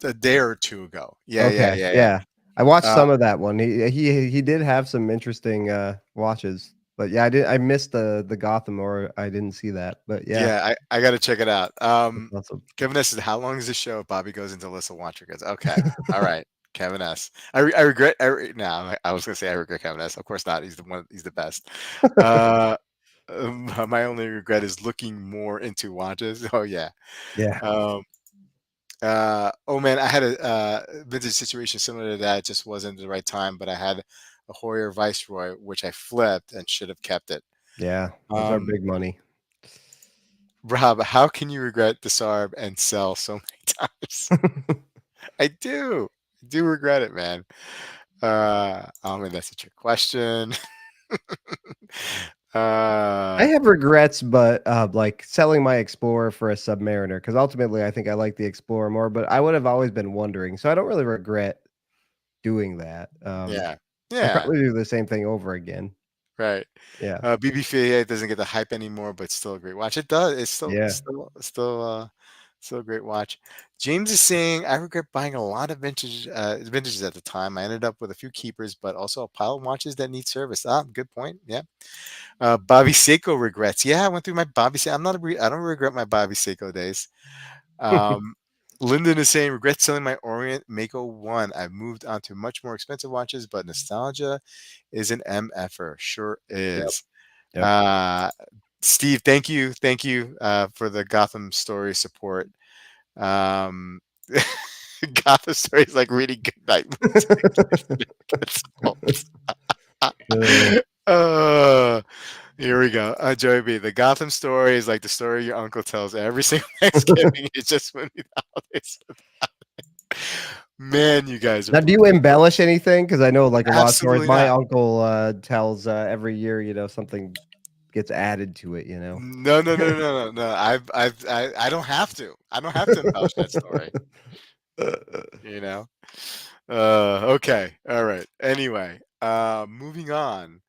a day or two ago. Yeah, yeah, Okay, yeah, yeah. yeah. I watched Uh, some of that one. He did have some interesting, watches, but yeah, I missed the Gotham, or I didn't see that, but yeah, yeah, I got to check it out. that's awesome. Kevin S. says, "How long is the show?" Bobby goes into list of watch regrets. Okay, all right, Kevin S. I regret. No, I was gonna say I regret Kevin S. Of course not. He's the one. He's the best. Uh, my only regret is looking more into watches. Oh yeah. Yeah. Um, oh man, I had a vintage situation similar to that. It just wasn't the right time, but I had a Hoyer Viceroy, which I flipped and should have kept it. Yeah, those are Um, big money. Rob, how can you regret disarm and sell so many times? I do. I do regret it, man. I mean, that's a trick question. I uh, have regrets, but, like, selling my Explorer for a Submariner, because ultimately, I think I like the Explorer more, but I would have always been wondering, so I don't really regret doing that. yeah, I'd yeah. probably do the same thing over again. Right. Yeah. BB-58 doesn't get the hype anymore, but still a great watch. It does. It's Yeah. still a great watch. James is saying, I regret buying a lot of vintages at the time. I ended up with a few keepers, but also a pile of watches that need service. Ah, good point. Yeah. Bobby Seiko regrets. Yeah, I went through my Bobby Seiko. I don't regret my Bobby Seiko days. Um, Lyndon is saying, regret selling my Orient Mako 1. I've moved on to much more expensive watches, but nostalgia is an MFer. Sure Yep, is. yep. Uh, Steve, thank you for the Gotham story support. Um, Gotham story is like reading goodnight moves. Gets old. Uh, Here we go. Joey B. The Gotham story is like the story your uncle tells every single Thanksgiving. It's just when the holidays. Man, you guys are Now do you brutal. embellish anything? Because I know, like, a lot of stories Absolutely my not. uncle, tells, every year, something gets added to it, you know? No, no, no, no, no, no. I don't have to. I don't have to embellish that story. You know. Okay. All right. Anyway, moving on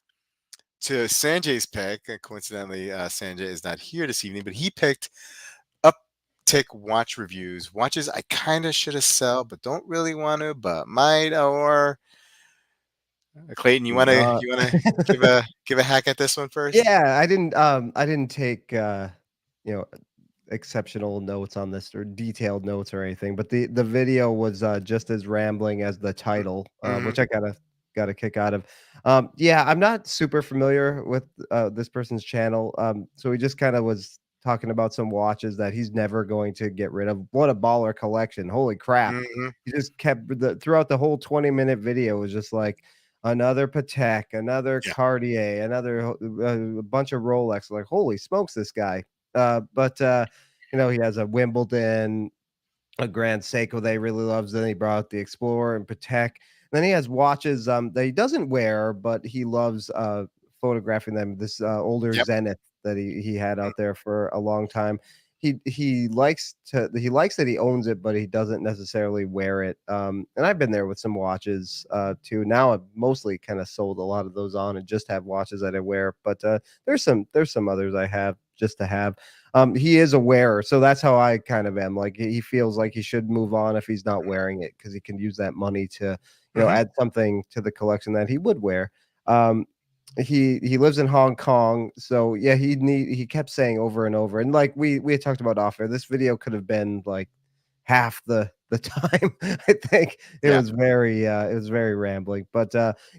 to Sanjay's pick. Coincidentally, Sanjay is not here this evening, but he picked Uptick Watch Reviews. Watches I kind of should have sell, but don't really want to, but might. Or Clayton, Not you wanna give a hack at this one first? Yeah, I didn't take, you know, exceptional notes on this or detailed notes or anything, but the video was, just as rambling as the title, Mm-hmm. which I got a kick out of. Yeah, I'm not super familiar with, this person's channel, so he just kinda was talking about some watches that he's never going to get rid of. What a baller collection, holy crap. Mm-hmm. He just kept throughout the whole 20-minute video was just like, another Patek, another Yeah. Cartier, another a bunch of Rolex, like, holy smokes, this guy. But he has a Wimbledon, a Grand Seiko that he really loves. Then he brought out the Explorer and Patek. Then he has watches that he doesn't wear, but he loves photographing them. This older Yep. Zenith that he had out there for a long time. He likes that he owns it, but he doesn't necessarily wear it. And I've been there with some watches too. Now I've mostly kind of sold a lot of those on and just have watches that I wear. But there's some others I have just to have. He is a wearer, so that's how I kind of am. Like he feels like he should move on if he's not wearing it because he can use that money to, Mm-hmm. add something to the collection that he would wear. Um, he lives in Hong Kong, so yeah, he kept saying over and over, and like we had talked about off air, this video could have been like half the time. I think Yeah. it was very rambling, but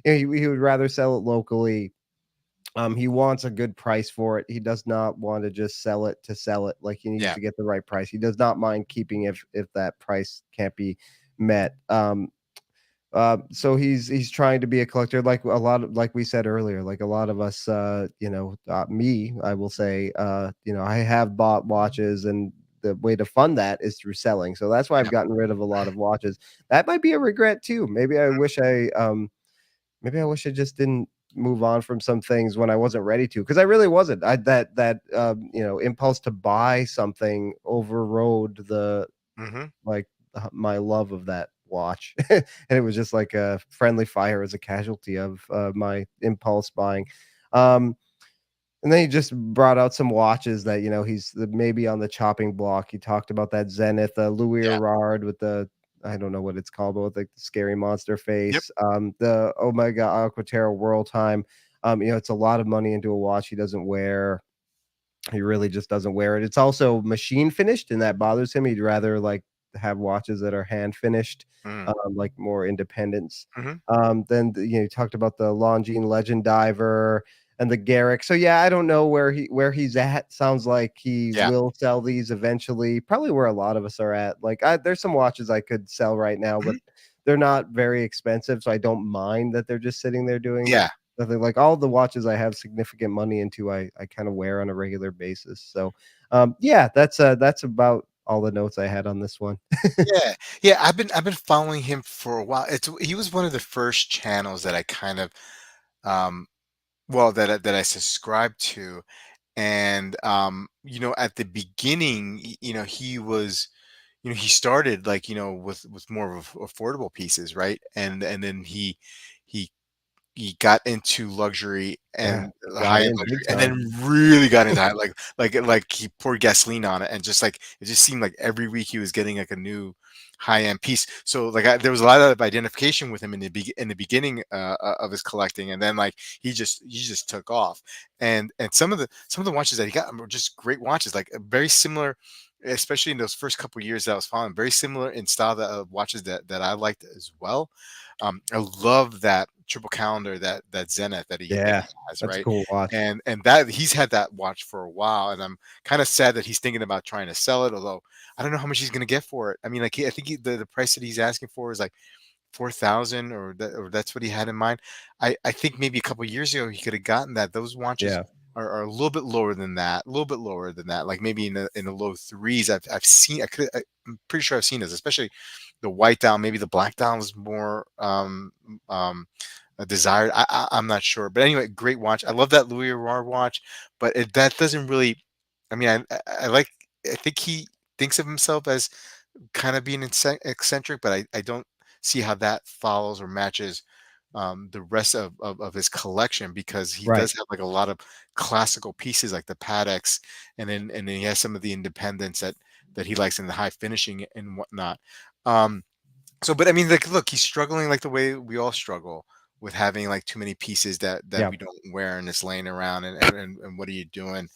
he would rather sell it locally. He wants a good price for it. He does not want to just sell it to sell it. Like he needs Yeah. to get the right price. He does not mind keeping if that price can't be met. So he's trying to be a collector, like a lot of like we said earlier, like a lot of us. Me, I will say, I have bought watches, and the way to fund that is through selling. So that's why I've Yeah. gotten rid of a lot of watches. That might be a regret too. Maybe I wish I just didn't move on from some things when I wasn't ready to, because I really wasn't. I that impulse to buy something overrode the Mm-hmm. like my love of that watch, and it was just like a friendly fire as a casualty of my impulse buying. Um, and then he just brought out some watches that, maybe on the chopping block. He talked about that Zenith, Louis Yeah. Erard with the, I don't know what it's called, but with like the scary monster Yep. face. The Omega Aquaterra World Time. It's a lot of money into a watch he doesn't wear. He really just doesn't wear it. It's also machine finished, and that bothers him. He'd rather like have watches that are hand finished, Mm. like more independence. Mm-hmm. Then you talked about the Longines Legend Diver and the Garrick. So yeah, I don't know where he's at. Sounds like he Yeah. will sell these eventually. Probably where a lot of us are at. Like there's some watches I could sell right now, but Mhm. they're not very expensive, so I don't mind that they're just sitting there doing Yeah. nothing. Like all the watches I have significant money into, I kind of wear on a regular basis. So, yeah, that's about all the notes I had on this one. Yeah. Yeah, I've been following him for a while. He was one of the first channels that I kind of, um well, that I subscribed to. And at the beginning, he was, he started like, with more of affordable pieces, right? And then he he got into luxury Yeah, and got high-end in big luxury, and then time. really got into high, like he poured gasoline on it, and just like it just seemed like every week he was getting like a new high-end piece. So like there was a lot of identification with him in the beginning of his collecting, and then like he just took off. And some of the watches that he got were just great watches, like very similar, especially in those first couple years that I was following, very similar in style of watches that I liked as well. I love that triple calendar, that Zenith that he Yeah, has, that's a right? cool watch. And that he's had that watch for a while, and I'm kind of sad that he's thinking about trying to sell it. Although I don't know how much he's going to get for it. I mean, like I think the price that he's asking for is like 4,000, or that's what he had in mind. I think maybe a couple years ago he could have gotten that. Those watches Yeah, are a little bit lower than that, a little bit lower than that, like maybe in the low threes. I've seen. I'm pretty sure I've seen this, especially the white dial. Maybe the black dial is more um desired. I'm not sure, but anyway, great watch. I love that Louis Aurore watch, but that doesn't really. I mean, I like. I think he thinks of himself as kind of being eccentric, but I don't see how that follows or matches the rest of his collection, because he right. does have like a lot of classical pieces like the Patex, and then he has some of the independents that he likes in the high finishing and whatnot. Um, so, but I mean, like, look, he's struggling like the way we all struggle with having like too many pieces that Yeah, we don't wear and it's laying around, and what are you doing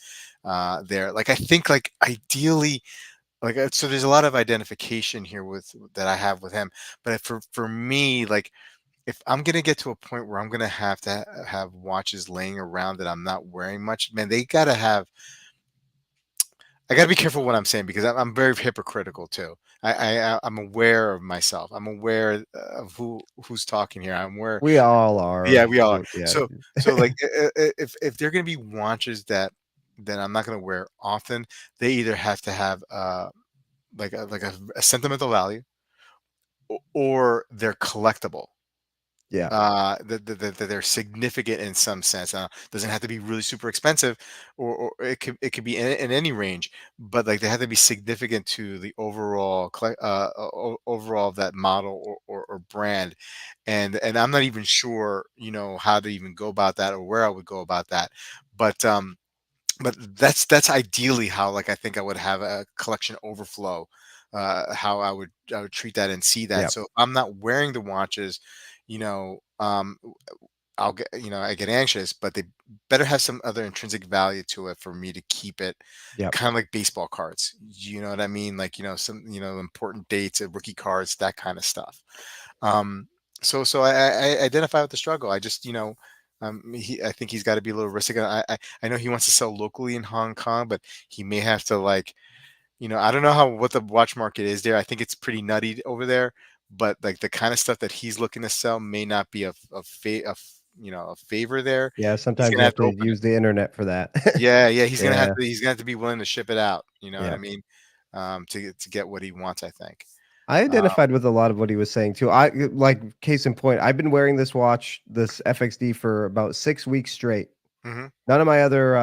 there? Like, I think like ideally, like so there's a lot of identification here with that I have with him, but for me, like if I'm gonna get to a point where I'm gonna have to have watches laying around that I'm not wearing much, man, they gotta have. I gotta be careful what I'm saying, because I'm very hypocritical too. I'm aware of myself. I'm aware of who's talking here. I'm aware. we all are. Yeah, we all are. Yeah, So like if they're gonna be watches that I'm not gonna wear often, they either have to have like a sentimental value, or they're collectible. yeah, That they're significant in some sense. Doesn't have to be really super expensive, or it could be in any range, but like they have to be significant to the overall overall of that model, or brand. And I'm not even sure, how to even go about that, or where I would go about that. But that's ideally how, like, I think I would have a collection overflow, how I would treat that and see that. yeah, So if I'm not wearing the watches, you know, um, I get anxious, but they better have some other intrinsic value to it for me to keep it, yeah, kind of like baseball cards. You know what I mean? Like, some, important dates, rookie cards, that kind of stuff. Um, so I identify with the struggle. I just, I think he's got to be a little risky. I know he wants to sell locally in Hong Kong, but he may have to, like, I don't know what the watch market is there. I think it's pretty nutty over there, but like the kind of stuff that he's looking to sell may not be a favor there. yeah. He's Sometimes gonna you have have to to open it. use the internet for that. Yeah, yeah. Yeah, He's gonna have to be willing to ship it out. You know what I yeah. mean? To get what he wants, I think. I Uh, identified with a lot of what he was saying too. Like case in point, I've been wearing this watch, this FXD, for about 6 weeks straight. mhm. None of my other,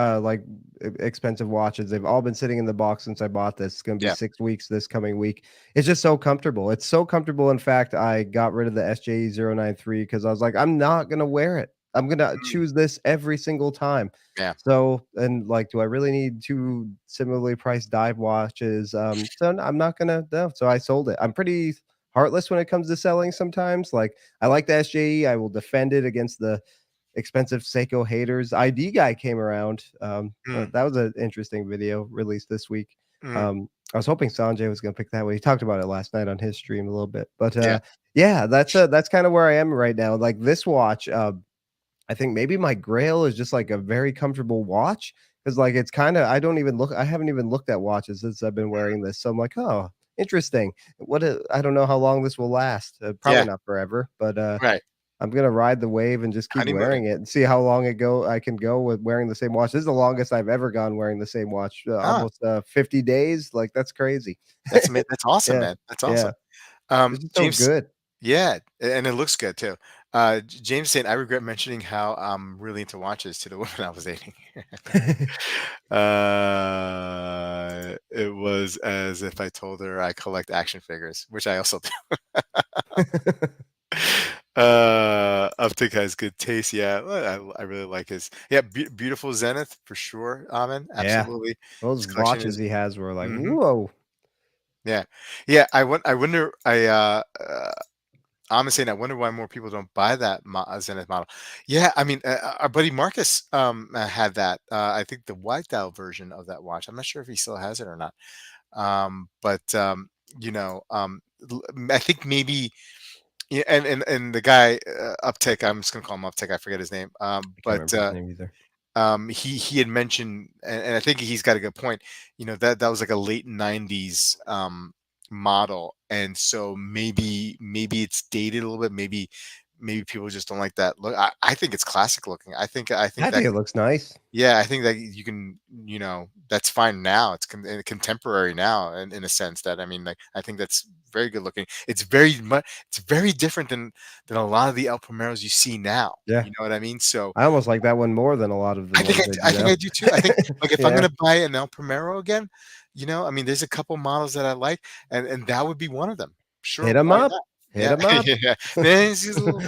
expensive watches, they've all been sitting in the box since I bought this. It's gonna be Yeah. 6 weeks this coming week. It's just so comfortable. It's so comfortable, in fact, I got rid of the SJE 093 because I was like, "I'm not gonna wear it. I'm gonna Mm, choose this every single time." yeah. So and, like, do I really need 2 similarly priced dive watches? So I'm not gonna no, so I sold it. I'm pretty heartless when it comes to selling sometimes. Like, I like the SJE, I will defend it against the expensive Seiko haters. ID guy came around. Mm, That was an interesting video released this week. mm, I was hoping Sanjay was going to pick that way. He talked about it last night on his stream a little bit, but yeah. yeah, that's kind of where I am right now. Like this watch, I think maybe my Grail is just like a very comfortable watch because like it's kind of I don't even look I haven't even looked at watches since I've been wearing this, so I'm like, oh. interesting. I don't know how long this will last. Probably Yeah, not forever, but right. I'm gonna ride the wave and just keep Honeymooning. wearing it and see how long I can go with wearing the same watch. This is the longest I've ever gone wearing the same watch. Ah, Almost 50 days. Like that's crazy. that's awesome, Yeah, man. That's yeah. awesome. This is so James, good. yeah, and it looks good too. James saying, I regret mentioning how I'm really into watches to the woman I was dating. It was as if I told her I collect action figures, which I also do. Uptick has good taste. Yeah, well, I really like his. Yeah, beautiful Zenith for sure. Amen. Yeah, Absolutely. His those collection watches is. he has were like, Hmm. whoa. Yeah, yeah. I wonder. I'm saying I wonder why more people don't buy that Zenith model. Yeah, I mean, our buddy Marcus had that. I think the white dial version of that watch. I'm not sure if he still has it or not. But you know, I think maybe. Yeah, and the guy Uptick. I'm just gonna call him Uptick. I forget his name. I can't remember his name either. He had mentioned, and I think he's got a good point. You know that was like a late '90s model, and so maybe it's dated a little bit. Maybe people just don't like that look. I think it's classic looking. I think I that think it looks nice. yeah, I think that you can, that's fine now. It's contemporary now, in a sense that I mean, like, I think that's very good looking. It's very different than a lot of the El Primeros you see now. Yeah, You know what I mean? So I almost like that one more than a lot of the ones I do I think now. I do too. I think like if I'm Yeah, gonna buy an El Primero again, I mean, there's a couple models that I like, and that would be one of them. hit Sure, him why up, not? hit Yeah, him up. yeah. Man, it's just a little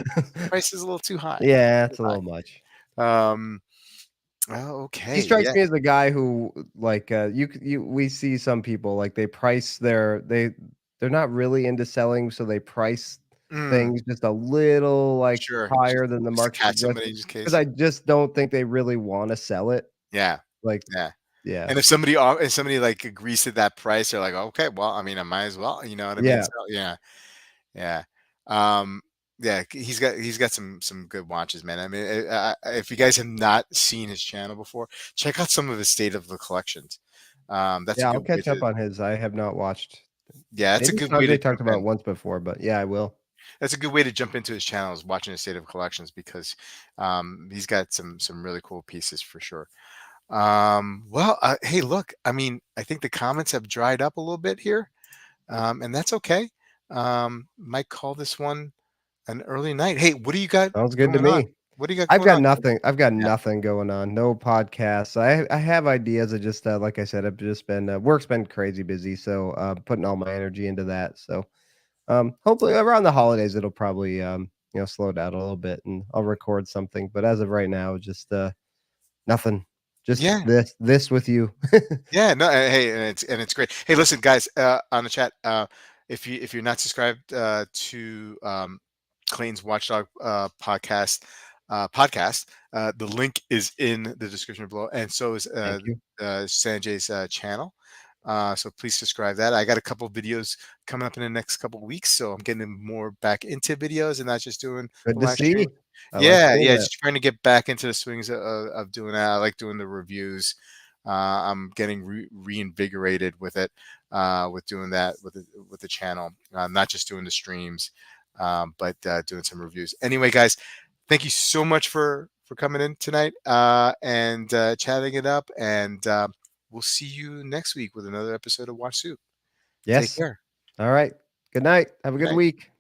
price is a little too high. Yeah, Too it's a high. little much. Um. He Okay. strikes Yeah. me as a guy who, like, we see some people, like, they price they're not really into selling, so they price Mm. things just a little, like, Sure, higher than the just to market catch suggests, somebody in because case. I just don't think they really wanna sell it, Yeah, like yeah, yeah. and if somebody, like, agrees to that price, they're like, "Okay, well, I mean, I might as well," you know what I mean? Yeah. So, yeah, yeah, um, yeah, he's got some good watches, man. I mean, if you guys have not seen his channel before, check out some of his state of the collections. That's a Yeah, I'll good way catch to up on his. I have not watched. yeah, that's a Maybe good way to Sanjay talked jump about in. it once before, but yeah, I will. That's a good way to jump into his channel is watching his state of collections because, he's got some really cool pieces for sure. Well, hey, look, I mean, I think the comments have dried up a little bit here, and that's okay. Might call this one an early night. Hey, what do you got Sounds good to going on? me. What do you got going on? I've got Yeah, nothing going on, no podcasts. I have ideas, I just, like I said, I've just been, work's been crazy busy, so, putting all my energy into that, so, hopefully around the holidays, it'll probably, slow down a little bit, and I'll record something, but as of right now, just, nothing. Just yeah, this with you. yeah. No, hey, and it's great. Hey, listen, guys, on the chat, if you're not subscribed to Clayton's Watchdog podcast, the link is in the description below, and so is Thank you. Sanjay's channel. So please subscribe that. I got a couple videos coming up in the next couple weeks, so I'm getting more back into videos and not just doing Good the to live stream. see. I like Yeah, seeing yeah, that. just trying to get back into the swings of doing that. I like doing the reviews. I'm getting reinvigorated with it, with doing that with the channel. Not just doing the streams, but doing some reviews. Anyway, guys, thank you so much for coming in tonight and chatting it up. And we'll see you next week with another episode of Watch Soup. Take Yes. care. All right. Good night. Have a Good good night. week.